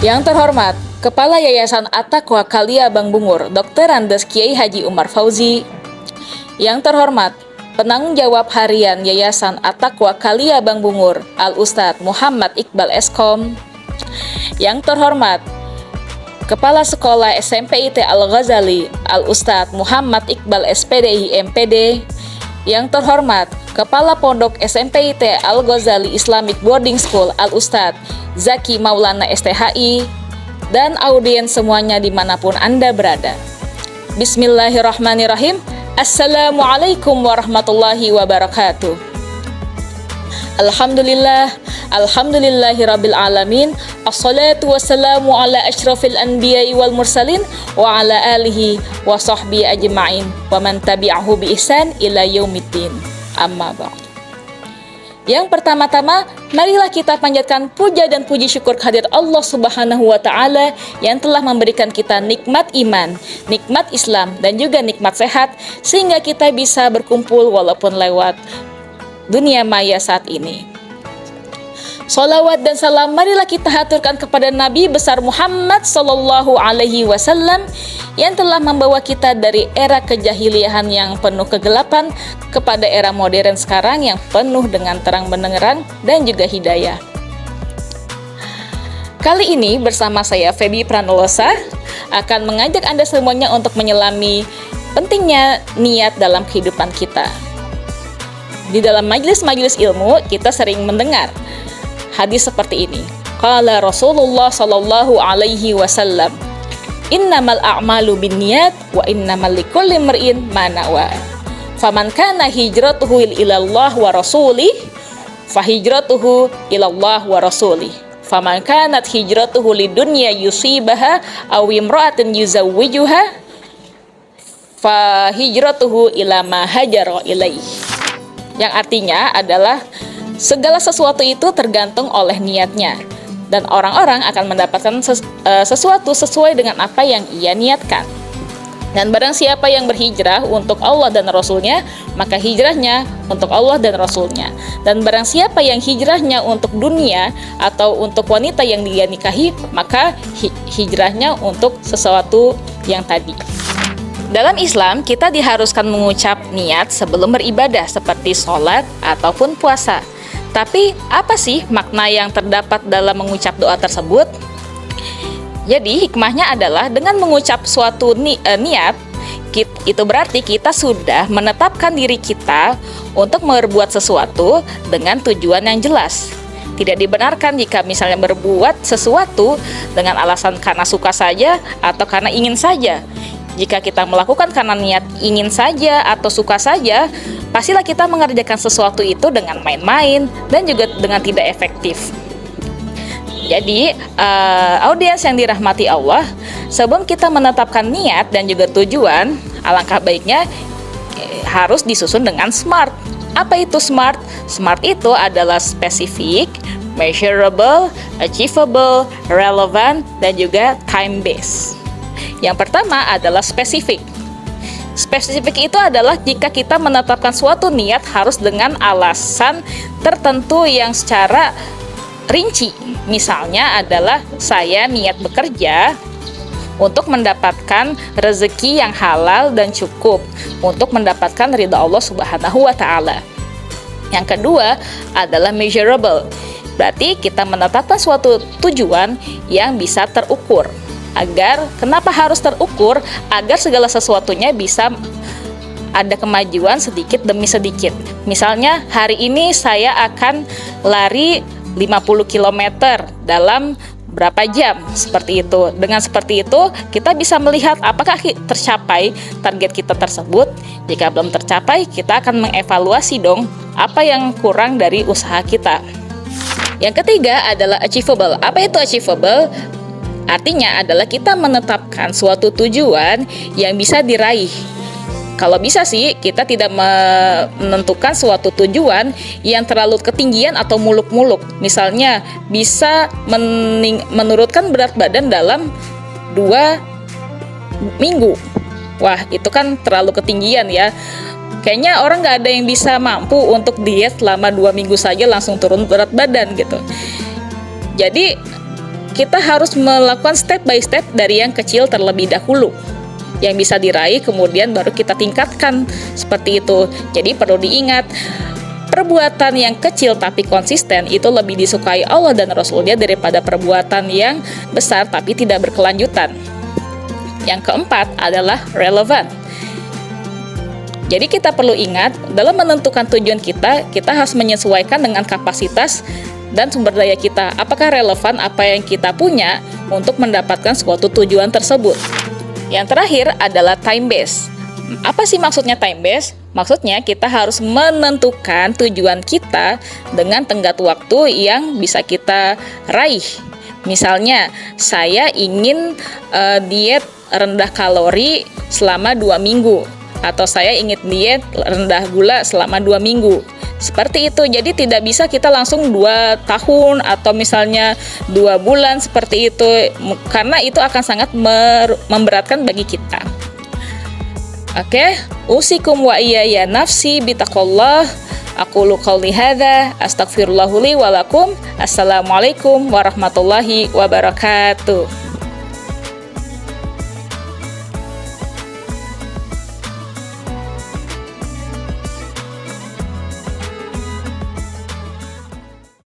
Yang terhormat, Kepala Yayasan At-Taqwa Kalia Bang Bungur, Dr. Andes Kiai Haji Umar Fauzi. Yang terhormat, Penanggung Jawab Harian Yayasan At-Taqwa Kalia Bang Bungur, Al-Ustadz Muhammad Iqbal Eskom. Yang terhormat, Kepala Sekolah SMP IT Al-Ghazali, Al-Ustadz Muhammad Iqbal SPDI MPD. Yang terhormat, Kepala Pondok SMP IT Al-Ghazali Islamic Boarding School, Al-Ustadz Zaki Maulana STHI, dan audiens semuanya dimanapun Anda berada. Bismillahirrahmanirrahim. Assalamualaikum warahmatullahi wabarakatuh. Alhamdulillahirabbil alamin. Assalatu wassalamu ala asyrafil anbiya'i wal mursalin wa ala alihi wa sahbihi ajma'in wa man tabi'ahu bi ihsan ila yaumiddin. Amma ba'd. Yang pertama-tama, marilah kita panjatkan puja dan puji syukur kehadirat Allah Subhanahu wa Ta'ala yang telah memberikan kita nikmat iman, nikmat Islam, dan juga nikmat sehat, sehingga kita bisa berkumpul walaupun lewat dunia maya saat ini. Salawat dan salam marilah kita haturkan kepada Nabi besar Muhammad Sallallahu Alaihi Wasallam yang telah membawa kita dari era kejahiliahan yang penuh kegelapan kepada era modern sekarang yang penuh dengan terang benderang dan juga hidayah. Kali ini bersama saya Feby Pranolosa akan mengajak Anda semuanya untuk menyelami pentingnya niat dalam kehidupan kita. Di dalam majelis-majelis ilmu kita sering mendengar hadis seperti ini. Qala Rasulullah sallallahu alaihi wasallam, innamal a'malu binniyat wa innamal likulli imri'in ma nawa. Faman kana hijratuhu ilallah wa rasulih fa hijratuhu ilallah wa rasulih. Faman kanat hijratuhu lidunya yusibaha aw imra'atin yuzawwijuha fa hijratuhu ila ma hajara ilaihi. Yang artinya adalah segala sesuatu itu tergantung oleh niatnya, dan orang-orang akan mendapatkan sesuatu sesuai dengan apa yang ia niatkan. Dan barang siapa yang berhijrah untuk Allah dan Rasulnya, maka hijrahnya untuk Allah dan Rasulnya. Dan barang siapa yang hijrahnya untuk dunia atau untuk wanita yang dia nikahi, maka hijrahnya untuk sesuatu yang tadi. Dalam Islam, kita diharuskan mengucap niat sebelum beribadah seperti sholat ataupun puasa. Tapi apa sih makna yang terdapat dalam mengucap doa tersebut? Jadi hikmahnya adalah dengan mengucap suatu niat, itu berarti kita sudah menetapkan diri kita untuk berbuat sesuatu dengan tujuan yang jelas. Tidak dibenarkan jika misalnya berbuat sesuatu dengan alasan karena suka saja atau karena ingin saja. Jika kita melakukan karena niat ingin saja atau suka saja, pastilah kita mengerjakan sesuatu itu dengan main-main dan juga dengan tidak efektif. Jadi, audiens yang dirahmati Allah, sebelum kita menetapkan niat dan juga tujuan, alangkah baiknya harus disusun dengan SMART. Apa itu SMART? SMART itu adalah spesifik, measurable, achievable, relevant, dan juga time-based. Yang pertama adalah spesifik. Spesifik itu adalah jika kita menetapkan suatu niat harus dengan alasan tertentu yang secara rinci. Misalnya adalah saya niat bekerja untuk mendapatkan rezeki yang halal dan cukup, untuk mendapatkan ridha Allah Subhanahu wa Ta'ala. Yang kedua adalah measurable. Berarti kita menetapkan suatu tujuan yang bisa terukur. Kenapa harus terukur? Agar segala sesuatunya bisa ada kemajuan sedikit demi sedikit. Misalnya hari ini saya akan lari 50 km dalam berapa jam, seperti itu. Dengan seperti itu kita bisa melihat apakah tercapai target kita tersebut. Jika belum tercapai, kita akan mengevaluasi dong apa yang kurang dari usaha kita. Yang ketiga adalah achievable. Apa itu achievable? Artinya adalah kita menetapkan suatu tujuan yang bisa diraih. Kalau bisa sih, kita tidak menentukan suatu tujuan yang terlalu ketinggian atau muluk-muluk. Misalnya, bisa menurunkan berat badan dalam 2 minggu. Wah, itu kan terlalu ketinggian ya. Kayaknya orang nggak ada yang bisa mampu untuk diet selama 2 minggu saja langsung turun berat badan gitu. Jadi kita harus melakukan step by step dari yang kecil terlebih dahulu. Yang bisa diraih kemudian baru kita tingkatkan, seperti itu. Jadi perlu diingat, perbuatan yang kecil tapi konsisten itu lebih disukai Allah dan Rasulnya daripada perbuatan yang besar tapi tidak berkelanjutan. Yang keempat adalah relevan. Jadi kita perlu ingat, dalam menentukan tujuan kita harus menyesuaikan dengan kapasitas dan sumber daya kita. Apakah relevan apa yang kita punya untuk mendapatkan suatu tujuan tersebut? Yang terakhir adalah time base. Apa sih maksudnya time base? Maksudnya kita harus menentukan tujuan kita dengan tenggat waktu yang bisa kita raih. Misalnya, saya ingin diet rendah kalori selama 2 minggu. Atau saya ingin diet rendah gula selama 2 minggu. Seperti itu, jadi tidak bisa kita langsung 2 tahun atau misalnya 2 bulan seperti itu, karena itu akan sangat memberatkan bagi kita. Oke, usikum wa iyaya nafsi bitaqwallah. Aqulu qouli hadza, astaghfirullahu li wa lakum. Assalamualaikum warahmatullahi wabarakatuh.